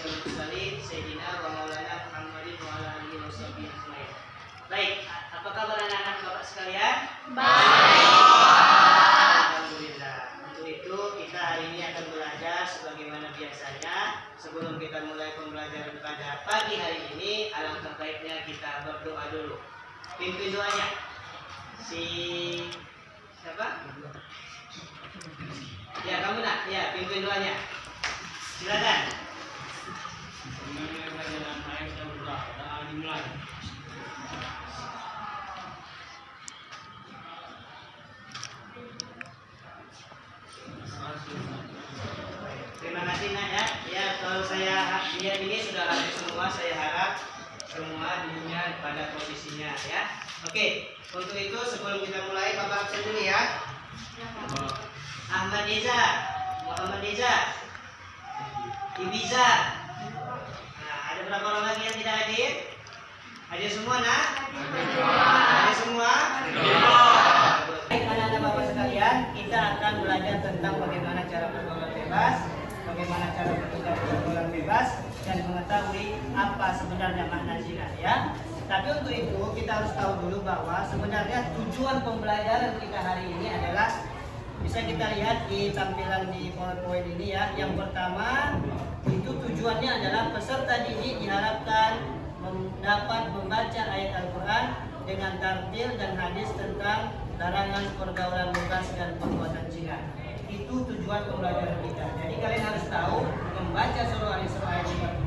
asyrafil mursalin sayyidina wa maulana Muhammadin wa ala alihi washabihi ajmain. Baik, apa kabar anak-anak Bapak sekalian? Baik. Alhamdulillah. Untuk itu kita hari ini akan belajar sebagaimana biasanya. Sebelum kita mulai pembelajaran pada pagi hari ini, alangkah baiknya kita berdoa dulu. Pimpin doanya. Siapa? Ya, kamu nak. Ya, pimpin doanya. Silakan. Terima kasih nak ya. Ya, kalau saya lihat ini sudah habis semua, saya harap semua dirinya pada posisinya ya. Oke, untuk itu sebelum kita mulai Bapak absen dulu ya. Ahmad Deza, Muhammad Deza, Ibiza. Nah, ada berapa orang lagi yang tidak hadir? Hadir semua nak? Hadir semua? Baik anak-anak Bapak sekalian, kita akan belajar tentang bagaimana cara pergaulan bebas, bagaimana cara bertindak pergaulan bebas, dan mengetahui apa sebenarnya makna zina ya. Tapi untuk itu kita harus tahu dulu bahwa sebenarnya tujuan pembelajaran kita hari ini adalah, bisa kita lihat di tampilan di PowerPoint ini ya. Yang pertama itu tujuannya adalah peserta didik diharapkan dapat membaca ayat Al-Quran dengan tartil dan hadis tentang larangan pergaulan bebas dan perbuatan zina. Itu tujuan pembelajaran kita. Jadi kalian harus tahu membaca surah Al-Isra ayat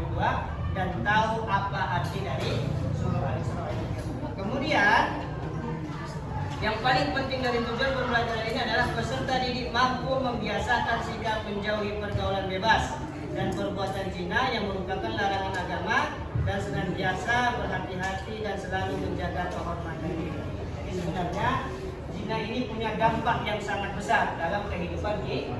52 dan tahu apa arti dari surah Al-Isra ayat 52. Kemudian yang paling penting dari tujuan pembelajaran ini adalah peserta didik mampu membiasakan sikap menjauhi pergaulan bebas dan perbuatan zina yang merupakan larangan agama dan senantiasa berhati-hati dan selalu menjaga kehormatan diri. Jadi sebenarnya zina ini punya dampak yang sangat besar dalam kehidupan kita.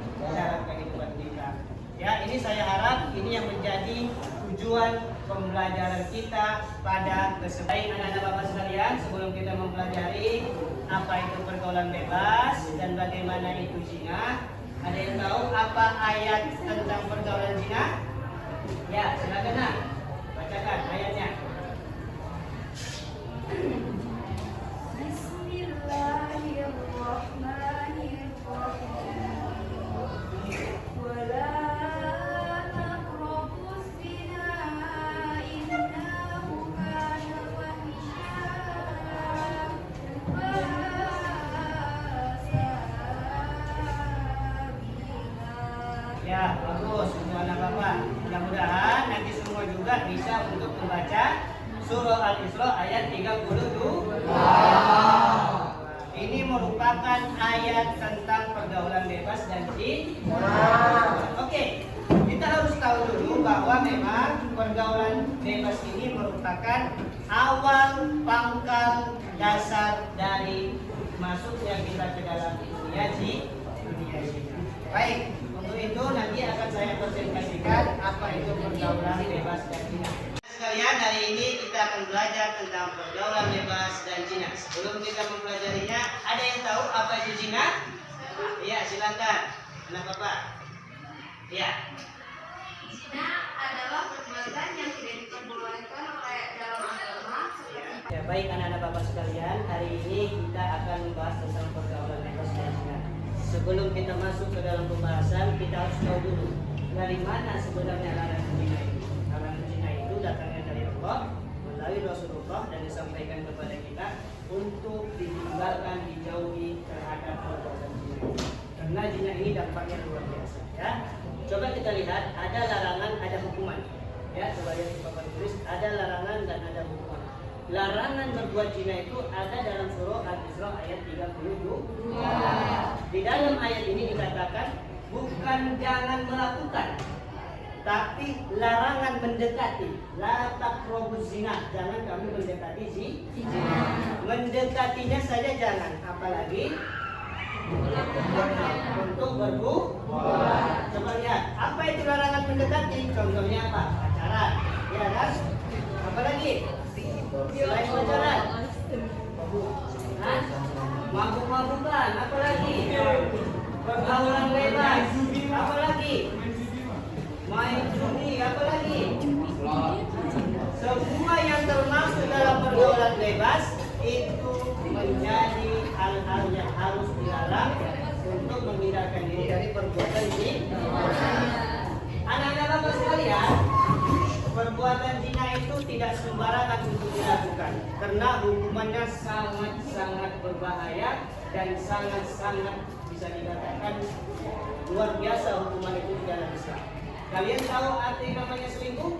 Ya, ini saya harap ini yang menjadi tujuan pembelajaran kita pada kesempatan anak-anak Bapak sekalian. Sebelum kita mempelajari apa itu pergaulan bebas dan bagaimana itu zina, ada yang tahu apa ayat tentang pergaulan zina? Ya, silakan nak, bacakan ayatnya. Ya, bagus untuk anak Bapak. Mudah-mudahan nanti semua juga bisa untuk membaca surah Al-Isra ayat 32. Ini merupakan ayat tentang pergaulan bebas dan zina. Oke, kita harus tahu dulu bahwa memang pergaulan bebas ini merupakan awal pangkal dasar dari masuknya kita ke dalam dunia zina. Baik. Untuk itu nanti akan saya presentasikan apa itu pergaulan bebas dan zina. Sekalian, hari ini kita akan belajar tentang pergaulan bebas dan zina. Sebelum kita mempelajarinya, ada yang tahu apa itu zina? Iya, silakan. Anak Bapak. Iya. Zina adalah perbuatan yang tidak diperbolehkan oleh dalam agama. Ya, baik anak-anak Bapak sekalian, hari ini kita akan membahas tentang pergaulan bebas dan zina. Sebelum kita masuk ke dalam pembahasan, kita harus tahu dulu dari mana sebenarnya larangan zina itu. Larangan zina itu datangnya dari Allah melalui Rasulullah dan disampaikan kepada kita untuk ditinggalkan, dijauhi terhadap perbuatan zina. Karena zina ini dampaknya luar biasa. Ya, coba kita lihat ada larangan, ada hukuman. Ya, coba lihat di papan tulis ada larangan dan ada hukuman. Larangan berbuat zina itu ada dalam surah Al-Isra ayat 32. Di dalam ayat ini dikatakan bukan jangan melakukan, tapi larangan mendekati. La taqrabuz zina, jangan kamu mendekati zina. Mendekatinya saja jangan, apalagi untuk berbuat. Coba lihat, apa itu larangan mendekati? Contohnya apa? Pacaran, ya kan? Apalagi? Selain pacaran, mabuk-mabukan, apalagi? Pergaulan bebas, apalagi? Main judi, apalagi? pergaulan bebas itu menjadi hal-hal yang harus dilarang untuk menghindarkan diri dari perbuatan zina. Anak-anak Bapak sekalian, perbuatan zina itu tidak sembarangan untuk dilakukan karena hukumannya sangat-sangat berbahaya dan sangat-sangat bisa dikatakan luar biasa hukuman itu di dalam Islam. Kalian tahu arti namanya selingkuh?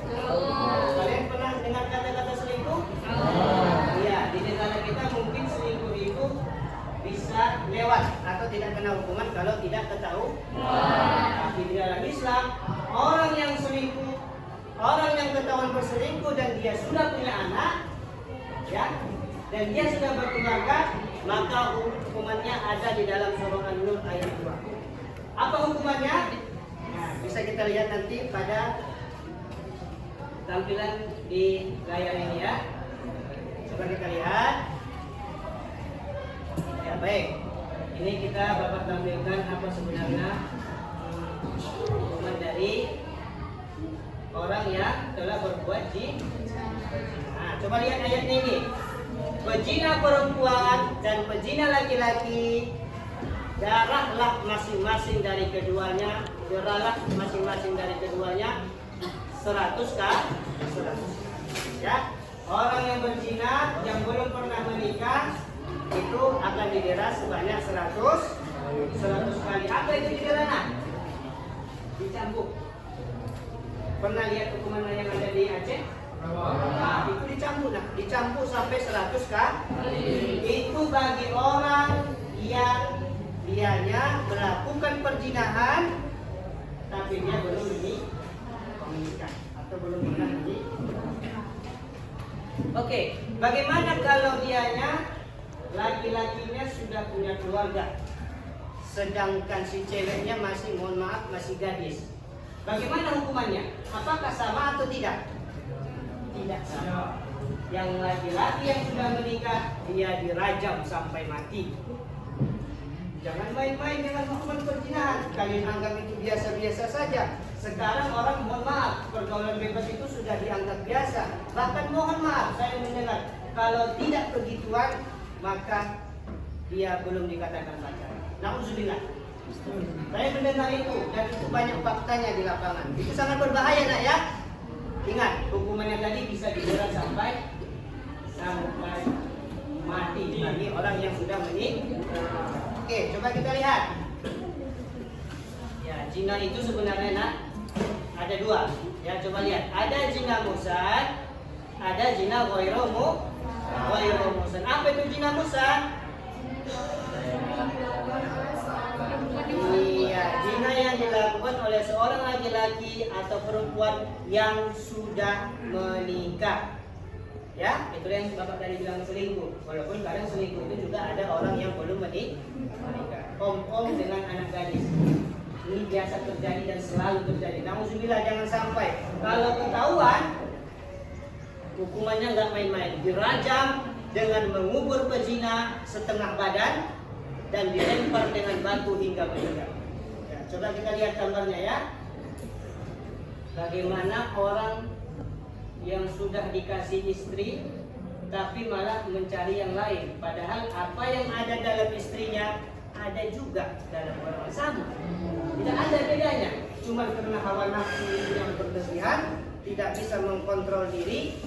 Kalian pernah dengar kata-kata selingkuh? Iya, di negara kita mungkin selingkuh itu bisa lewat atau tidak kena hukuman kalau tidak ketahui. Tapi di dalam Islam, orang yang selingkuh, orang yang ketahuan berselingkuh dan dia sudah punya anak, ya, dan dia sudah berkeluarga, maka hukumannya ada di dalam surah An-Nur ayat 2. Apa hukumannya? Nah, bisa kita lihat nanti pada tampilan di layar ini ya. Coba kita lihat. Ya baik. Ini kita Bapak tampilkan apa sebenarnya hukuman dari orang yang telah berbuat zina. Nah, coba lihat ayat ini. Pezina perempuan dan pezina laki-laki, darahlah masing-masing dari keduanya, darahlah masing-masing dari keduanya 100 kah? 100. Ya. Orang yang berzina yang belum pernah menikah itu akan didera sebanyak 100 kali. Apa itu didera? Dicambuk. Pernah lihat hukuman yang ada di Aceh? Nah, itu dicambuk sampai 100 kali. Itu bagi orang yang dianya melakukan perzinahan tapi dia belum menikah atau belum pernah menikah. Oke, bagaimana kalau dianya laki-lakinya sudah punya keluarga, sedangkan si ceweknya masih, mohon maaf, masih gadis? Bagaimana hukumannya? Apakah sama atau tidak? Tidak sama. Yang laki-laki yang sudah menikah, dia dirajam sampai mati. Jangan main-main dengan hukuman perzinahan. Kalian anggap itu biasa-biasa saja. Sekarang orang, mohon maaf, pergaulan bebas itu sudah dianggap biasa. Bahkan mohon maaf, saya mendengar kalau tidak begituan, maka dia belum dikatakan pacaran. Nauzubillah. Saya mendengar itu dan itu banyak faktanya di lapangan. Itu sangat berbahaya, nak ya. Ingat, hukumannya tadi bisa didera sampai mati bagi orang yang sudah menikah. Oke, coba kita lihat. Ya, zina itu sebenarnya nak ada dua. Ya, coba lihat. Ada zina muhsan, ada zina ghairu muhsan. Apa itu zina muhsan? Iya, zina yang dilakukan oleh seorang laki-laki atau perempuan yang sudah menikah. Ya, itu yang Bapak tadi bilang selingkuh. Walaupun kadang selingkuh itu juga ada orang yang belum menikah. Om dengan anak gadis. Ini biasa terjadi dan selalu terjadi. Nauzubillah, jangan sampai. Kalau ketahuan, hukumannya nggak main-main. Dirajam dengan mengubur pezina setengah badan dan dilempar dengan batu hingga meninggal. Ya, coba kita lihat gambarnya ya. Bagaimana orang yang sudah dikasih istri tapi malah mencari yang lain, padahal apa yang ada dalam istrinya ada juga dalam orang sama. Tidak ada bedanya, cuma karena hawa nafsu yang berlebihan, tidak bisa mengkontrol diri,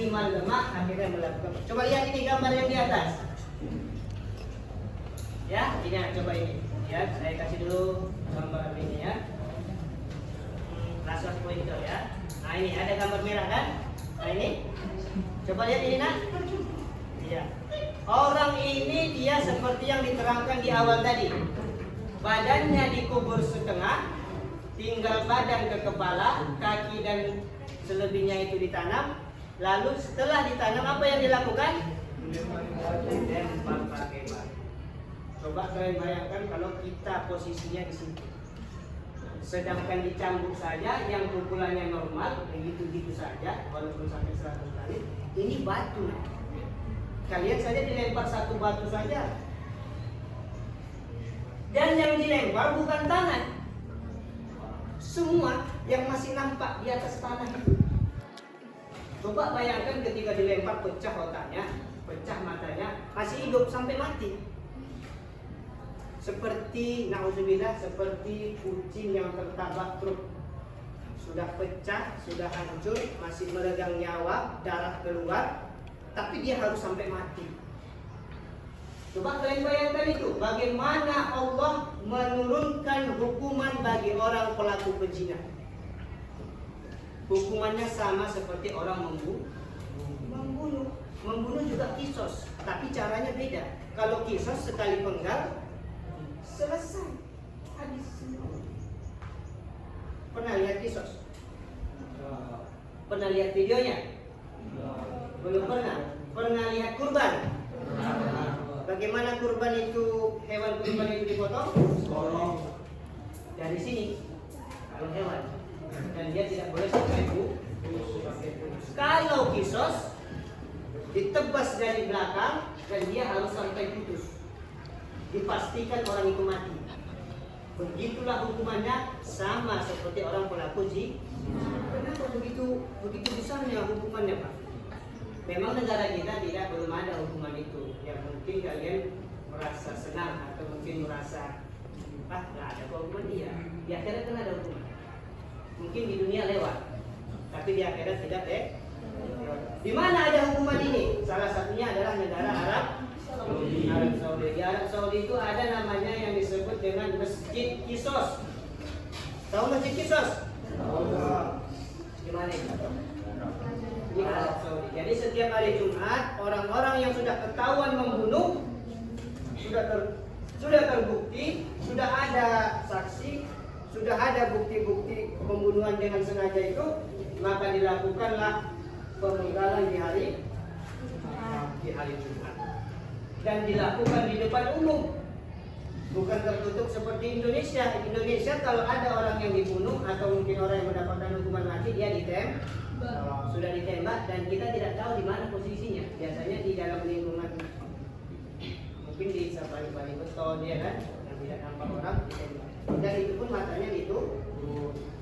iman lemah, akhirnya melakukan. Coba lihat ini gambar yang di atas. Ya, ini coba ini. Ya, saya kasih dulu gambar ini ya. Laser pointer ya. Nah ini ada gambar merah kan? Nah ini, coba lihat ini nak. Iya. Orang ini dia seperti yang diterangkan di awal tadi. Badannya dikubur setengah, tinggal badan ke kepala, kaki dan selebihnya itu ditanam. Lalu setelah ditanam apa yang dilakukan? Dilempar pakai batu. Coba kalian bayangkan kalau kita posisinya di situ. Sedangkan dicambuk saja yang pukulannya normal, begitu-gitu saja, walaupun sampai 100 kali. Ini batu. Kalian saja dilempar satu batu saja. Dan yang dilempar bukan tangan. Semua yang masih nampak di atas tanah itu. Coba bayangkan ketika dilempar pecah otaknya, pecah matanya, masih hidup sampai mati. Seperti nauzubillah, seperti kucing yang tertabrak truk. Sudah pecah, sudah hancur, masih meregang nyawa, darah keluar, tapi dia harus sampai mati. Coba kalian bayangkan itu, bagaimana Allah menurunkan hukuman bagi orang pelaku pezina. Hukumannya sama seperti orang membunuh. Membunuh juga kisos, tapi caranya beda. Kalau kisos sekali penggal, selesai, habis semua. Pernah lihat kisos? Pernah lihat videonya? Belum pernah. Pernah lihat kurban? Bagaimana kurban itu, hewan kurban itu dipotong? Dari sini, kalau hewan, dan dia tidak boleh sampai kalau kisos ditebas dari belakang dan dia harus sampai putus, dipastikan orang itu mati. Begitulah hukumannya, sama seperti orang pelaku zina. Kenapa begitu besarnya hukumannya, Pak? Memang negara kita belum ada hukuman itu. Yang mungkin kalian merasa senang atau mungkin merasa nggak ada hukuman dia. Di akhirat kan ada hukuman. Mungkin di dunia lewat, tapi di akhirat tidak Di mana ada hukuman ini? Salah satunya adalah negara Arab Saudi. Di Arab Saudi itu ada namanya yang disebut dengan Masjid Kisos. Tahu Masjid Kisos? Di mana itu? Di Arab Saudi. Jadi setiap hari Jumat, orang-orang yang sudah ketahuan membunuh, sudah terbukti, sudah ada saksi, sudah ada bukti-bukti pembunuhan dengan sengaja itu, maka dilakukanlah pemenggalan di hari Jumat, dan dilakukan di depan umum, bukan tertutup seperti Indonesia. Indonesia kalau ada orang yang dibunuh atau mungkin orang yang mendapatkan hukuman mati, dia sudah ditembak dan kita tidak tahu di mana posisinya. Biasanya di dalam lingkungan, mungkin di balik beton, ya kan, yang tidak nampak orang ditembak. Dan itu pun matanya ditutup.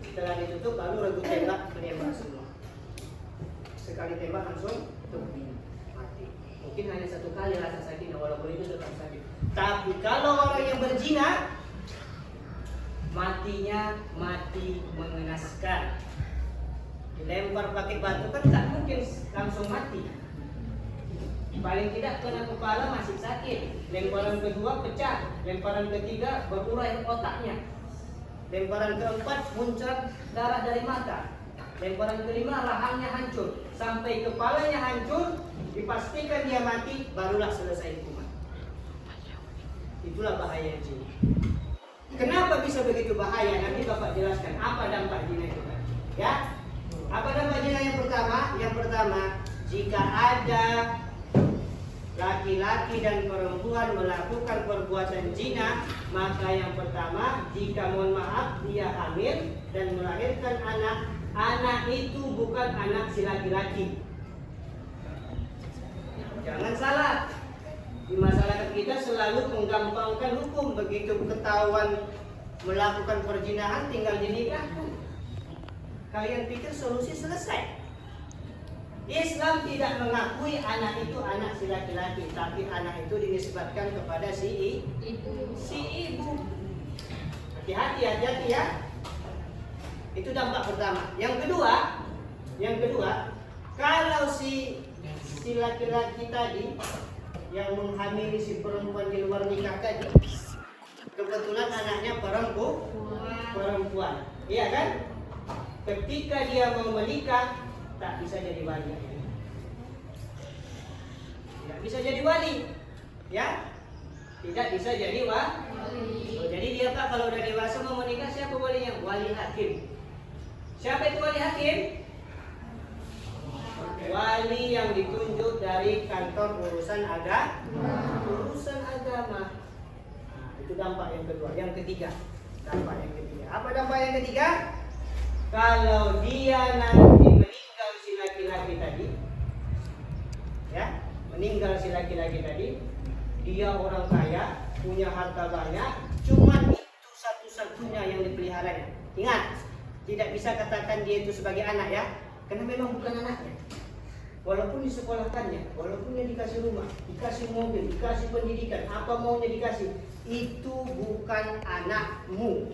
Setelah ditutup lalu regu tembak menembak semua. Sekali tembak langsung mati. Mungkin hanya satu kali rasa sakit, walaupun itu tetap sakit. Tapi kalau orang yang berzina, matinya mati mengenaskan. Dilempar pakai batu kan tak mungkin langsung mati. Paling tidak kena kepala masih sakit. Lemparan kedua pecah. Lemparan ketiga berurai otaknya. Lemparan keempat muncrat darah dari mata. Lemparan kelima rahangnya hancur. Sampai kepalanya hancur, dipastikan dia mati, barulah selesai hukuman. Itulah bahaya zina. Kenapa bisa begitu bahaya? Nanti Bapak jelaskan apa dampak zina itu. Ya? Apa dampak zina yang pertama? Yang pertama, jika ada laki-laki dan perempuan melakukan perbuatan zina, maka yang pertama, jika mohon maaf dia hamil dan melahirkan anak itu bukan anak si laki-laki. Jangan salah, di masyarakat kita selalu menggampangkan hukum. Begitu ketahuan melakukan perzinahan tinggal dinikahkan. Kalian pikir solusi selesai? Islam tidak mengakui anak itu anak si laki-laki, tapi anak itu dinisbatkan kepada si ibu. Hati-hati ya. Itu dampak pertama. Yang kedua, kalau si laki-laki tadi yang menghamili si perempuan di luar nikah tadi, kebetulan anaknya perempuan, iya kan? Ketika dia mau menikah, tak bisa jadi wali. Tidak bisa jadi wali, ya? Tidak bisa jadi wali. Jadi dia Pak kalau udah dewasa mau menikah, siapa walinya? Wali hakim. Siapa itu wali hakim? Wali yang ditunjuk dari kantor urusan agama. Nah, itu dampak yang kedua. Yang ketiga, dampak yang ketiga. Apa dampak yang ketiga? Kalau dia nanti meninggal si laki-laki tadi, ya, dia orang kaya, punya harta banyak, cuman itu satu-satunya yang dipeliharanya. Ingat, tidak bisa katakan dia itu sebagai anak ya, karena memang bukan anaknya. walaupun disekolahkannya, walaupun dia dikasih rumah, dikasih mobil, dikasih pendidikan, apa maunya dikasih, itu bukan anakmu.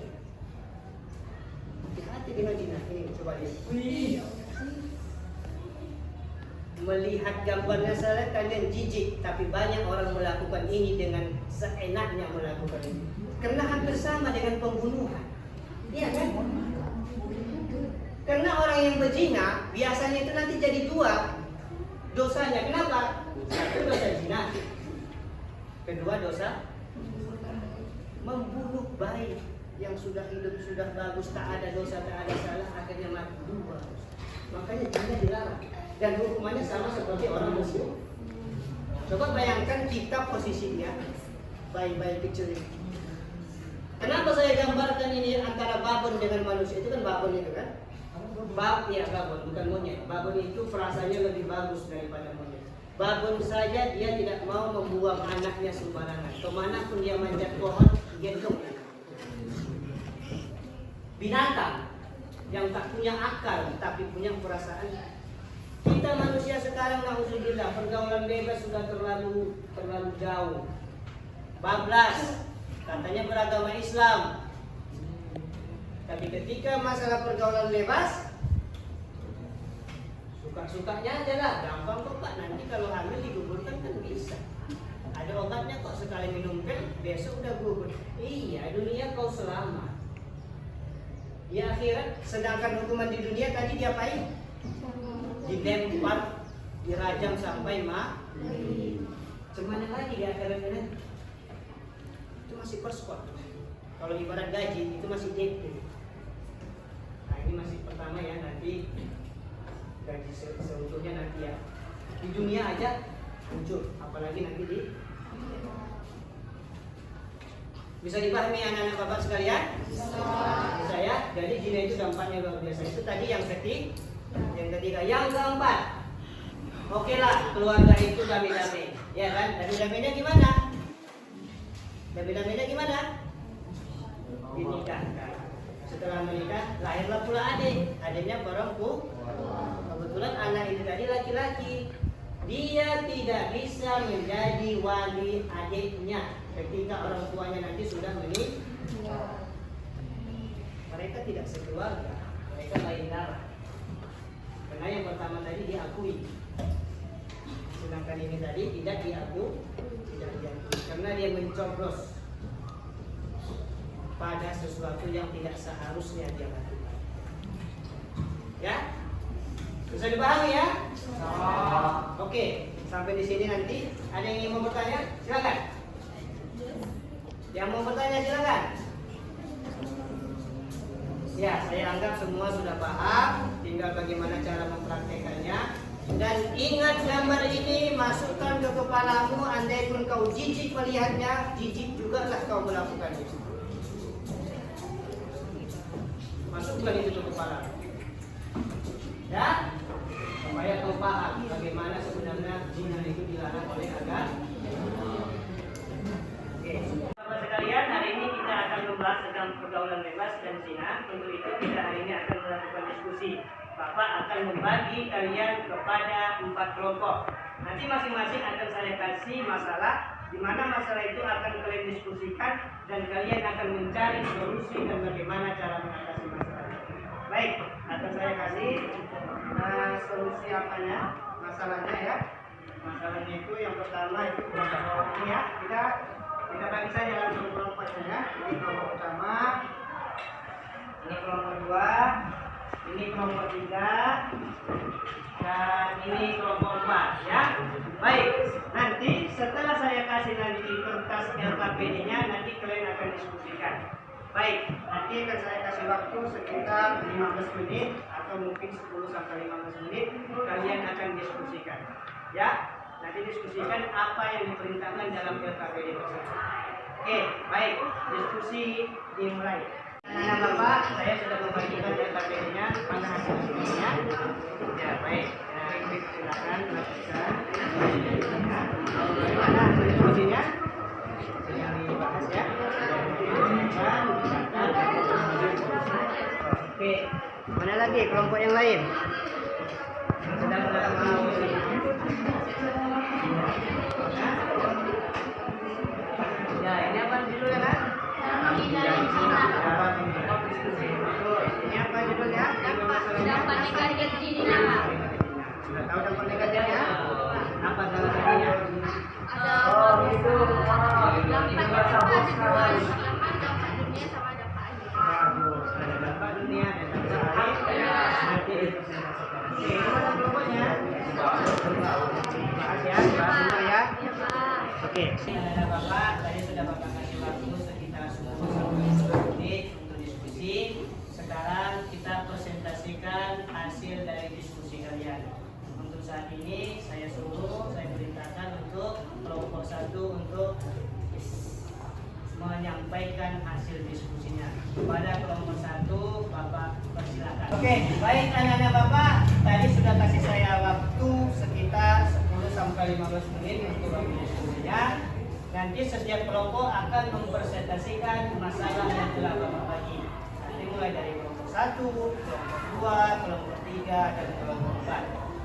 Hati-hati dengan zina. Ini coba lihat. Wih. Melihat gambarnya salah kalian jijik, tapi banyak orang melakukan ini dengan seenaknya melakukan ini. Karena hampir sama dengan pembunuhan. Iya kan? Karena orang yang berzina biasanya itu nanti jadi dua dosanya. Kenapa? Satu dosa zina, kedua dosa membunuh bayi yang sudah hidup, sudah bagus, tak ada dosa, tak ada salah, akhirnya mati. Dua. Makanya zina dilarang dan hukumannya sama seperti orang muslim. Coba bayangkan kita posisinya bayi-bayi kecil ini. Kenapa saya gambarkan ini antara babon dengan manusia? Itu kan babon itu kan? Babon, bukan monyet. Babon itu perasaannya lebih bagus daripada monyet. Babon saja dia tidak mau membuang anaknya sembarangan. Kemanapun dia manjat pohon, gendong. Binatang yang tak punya akal tapi punya perasaan. Kita manusia sekarang, na'udzubillah, pergaulan bebas sudah terlalu jauh. Bablas, katanya beragama Islam. Tapi ketika masalah pergaulan bebas, suka-sukanya aja lah, gampang kok Pak. Nanti kalau hamil digugurkan kan bisa. Ada obatnya kok, sekali minum pil, besok udah gugur. Iya, dunia kau selamat. Di akhirat, sedangkan hukuman di dunia tadi diapain? Dilempar, dirajam sampai mati. Cuman lagi di akhirat ini? Itu masih perskot. Kalau ibarat gaji, itu masih DP. Nah ini masih pertama ya, nanti gaji seutuhnya nanti ya. Di dunia aja muncul, apalagi nanti di. Bisa dipahami anak-anak bapak sekalian? Bisa ya. Jadi zina itu dampaknya luar biasa. Itu tadi yang ketiga. Yang keempat, oke lah, keluarga itu damai-damai, ya kan? Damai-damainya gimana? Damai-damainya gimana? Dinikahkan. Setelah menikah, lahirlah pula adik. Adiknya perempuan. Kebetulan anak itu tadi laki-laki. Dia tidak bisa menjadi wali adiknya ketika orang tuanya nanti sudah menikah. Mereka tidak sekeluarga, mereka lain darah. Karena yang pertama tadi diakui, sedangkan ini tadi tidak diakui, karena dia mencoblos pada sesuatu yang tidak seharusnya dia lakukan. Ya, bisa dipahami ya? Oke, sampai di sini nanti ada yang ingin mau bertanya? Silakan. Yang mau bertanya silakan. Ya, saya anggap semua sudah paham. Tinggal bagaimana cara mempraktekannya. Dan ingat gambar ini, masukkan ke kepalamu. Andai pun kau jijik melihatnya, jijik juga lah kau melakukannya. Masukkan itu ke kepalamu. Ya, supaya kau paham bagaimana sebenarnya zina itu dilarang oleh agama. Oke, sahabat sekalian, hari ini kita akan membahas tentang pergaulan bebas dan zina. Untuk itu kita hari ini akan melakukan diskusi. Bapak akan membagi kalian kepada 4 kelompok. Nanti masing-masing akan saya kasih masalah, di mana masalah itu akan kalian diskusikan dan kalian akan mencari solusi dan bagaimana cara mengatasi masalah. Baik, akan saya kasih solusi apanya, masalahnya ya. Masalahnya itu yang pertama itu kelompok ini ya. Kita bagi saja dalam kelompok saja. Ini kelompok pertama, ini kelompok kedua, ini kelompok 3, dan ini kelompok 4 ya. Baik, nanti setelah saya kasih nanti kertas LKPD-nya, nanti kalian akan diskusikan. Baik, nanti akan saya kasih waktu sekitar 15 menit atau mungkin 10 sampai 15 menit. Kalian akan diskusikan. Ya, nanti diskusikan apa yang diperintahkan dalam LKPD tersebut. Oke, baik, diskusi dimulai. Anak Bapak, saya sudah membagikan LKPD-nya, mana hasil diskusinya? Ya, baik. Silakan lakukan. Bagaimana hasil diskusinya? Yang dibahas ya. Oke, mana lagi kelompok yang lain? Ya, ini apa judulnya kan? Ini apa judulnya? Dampak negatif Cina. Sudah tahu dampak negatifnya? Apa salah satunya? Ada dampak kedua Islaman, dampak dunia sama dampak akhirat. Bagus, ada dampak dunia dan dampak akhirat. Nanti dipresentasikan. Oke, mana kelompoknya? Bahas ya, bahas dulu ya. Ya, Pak. Oke. Ada Bapak, tadi sudah Bapak kasih waktu sekitar 10 menit untuk diskusi. Sekarang kita presentasikan hasil dari diskusi kalian. Untuk saat ini saya perintahkan untuk kelompok 1 untuk menyampaikan hasil diskusinya. Kepada kelompok 1, Bapak persilakan. Oke, baik anak-anak Bapak, tadi sudah kasih saya waktu sekitar 10 sampai 15 menit untuk waktu diskusinya. Nanti setiap kelompok akan mempresentasikan masalah yang telah Bapak bagi. Nanti mulai dari kelompok 1, kelompok 2, kelompok 3, dan kelompok 4.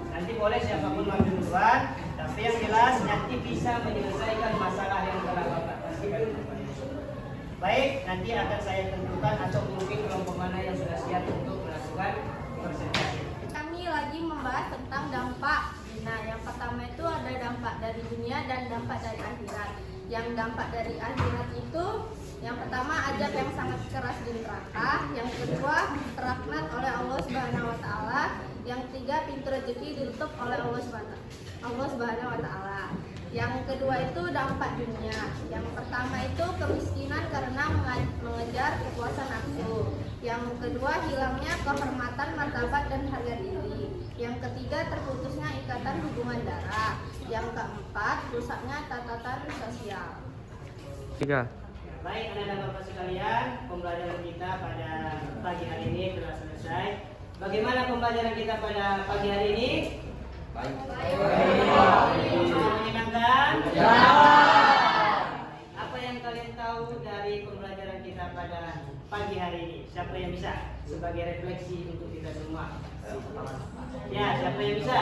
Nanti boleh siapapun maju duluan, tapi yang jelas nanti bisa menyelesaikan masalah yang telah Bapak kasihkan. Baik, nanti akan saya tentukan atau mungkin kelompok mana yang sudah siap untuk melakukan presentasi. Kami lagi membahas tentang dampak. Nah, yang pertama itu ada dampak dari dunia dan dampak dari akhirat. Yang dampak dari akhirat itu yang pertama azab yang sangat keras di neraka, yang kedua terlaknat oleh Allah Subhanahu wa taala, yang ketiga pintu rezeki ditutup oleh Allah Subhanahu wa taala. Yang kedua itu dampak dunia. Yang pertama itu kemiskinan karena mengejar kepuasan nafsu. Yang kedua hilangnya kehormatan, martabat dan harga diri. Yang ketiga terputusnya ikatan hubungan darah. Yang keempat rusaknya tatanan sosial. 3. Baik anak-anak Bapak sekalian, pembelajaran kita pada pagi hari ini telah selesai. Bagaimana pembelajaran kita pada pagi hari ini? Baik. Menyenangkan? Ya. Apa yang kalian tahu dari pembelajaran kita pada pagi hari ini? Siapa yang bisa? Sebagai refleksi untuk kita semua. Ya, siapa yang bisa?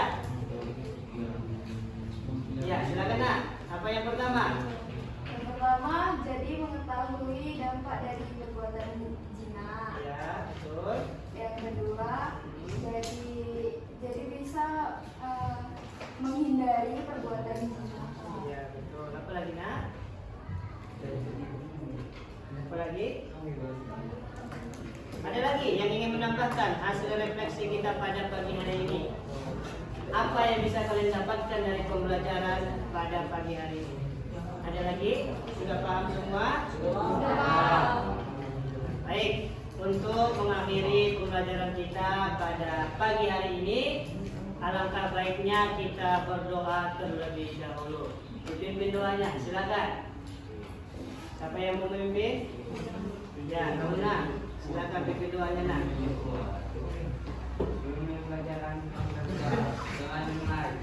Ya, silakan nak. Apa yang pertama? Yang pertama jadi mengetahui dampak dari perbuatan zina. Ya, betul. Yang kedua jadi bisa menghindari perbuatan zina. Ya, betul. Apa lagi nak? Apa lagi? Ada lagi yang ingin menambahkan hasil refleksi kita pada pagi hari ini? Apa yang bisa kalian dapatkan dari pembelajaran pada pagi hari ini? Ada lagi? Sudah paham semua? Sudah. Baik, untuk mengakhiri pembelajaran kita pada pagi hari ini, alangkah baiknya kita berdoa terlebih dahulu. Dipimpin doanya, silakan. Siapa yang mau memimpin? Ya, kamu nak. Silakan pimpin doanya nak. Pembelajaran dengan mulai.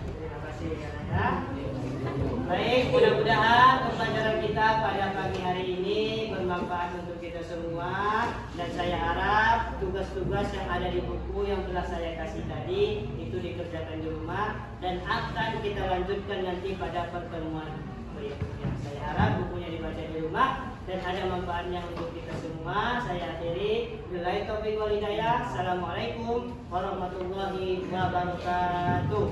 Terima kasih anak. Baik, mudah-mudahan pembelajaran kita pada pagi hari ini bermanfaat untuk kita semua, dan saya harap tugas-tugas yang ada di buku yang telah saya kasih tadi itu dikerjakan di rumah dan akan kita lanjutkan nanti pada pertemuan berikutnya. Saya harap bukunya dibaca di rumah dan ada manfaatnya untuk kita semua. Saya akhiri. Billahi taufiq wal hidayah. Assalamualaikum warahmatullahi wabarakatuh.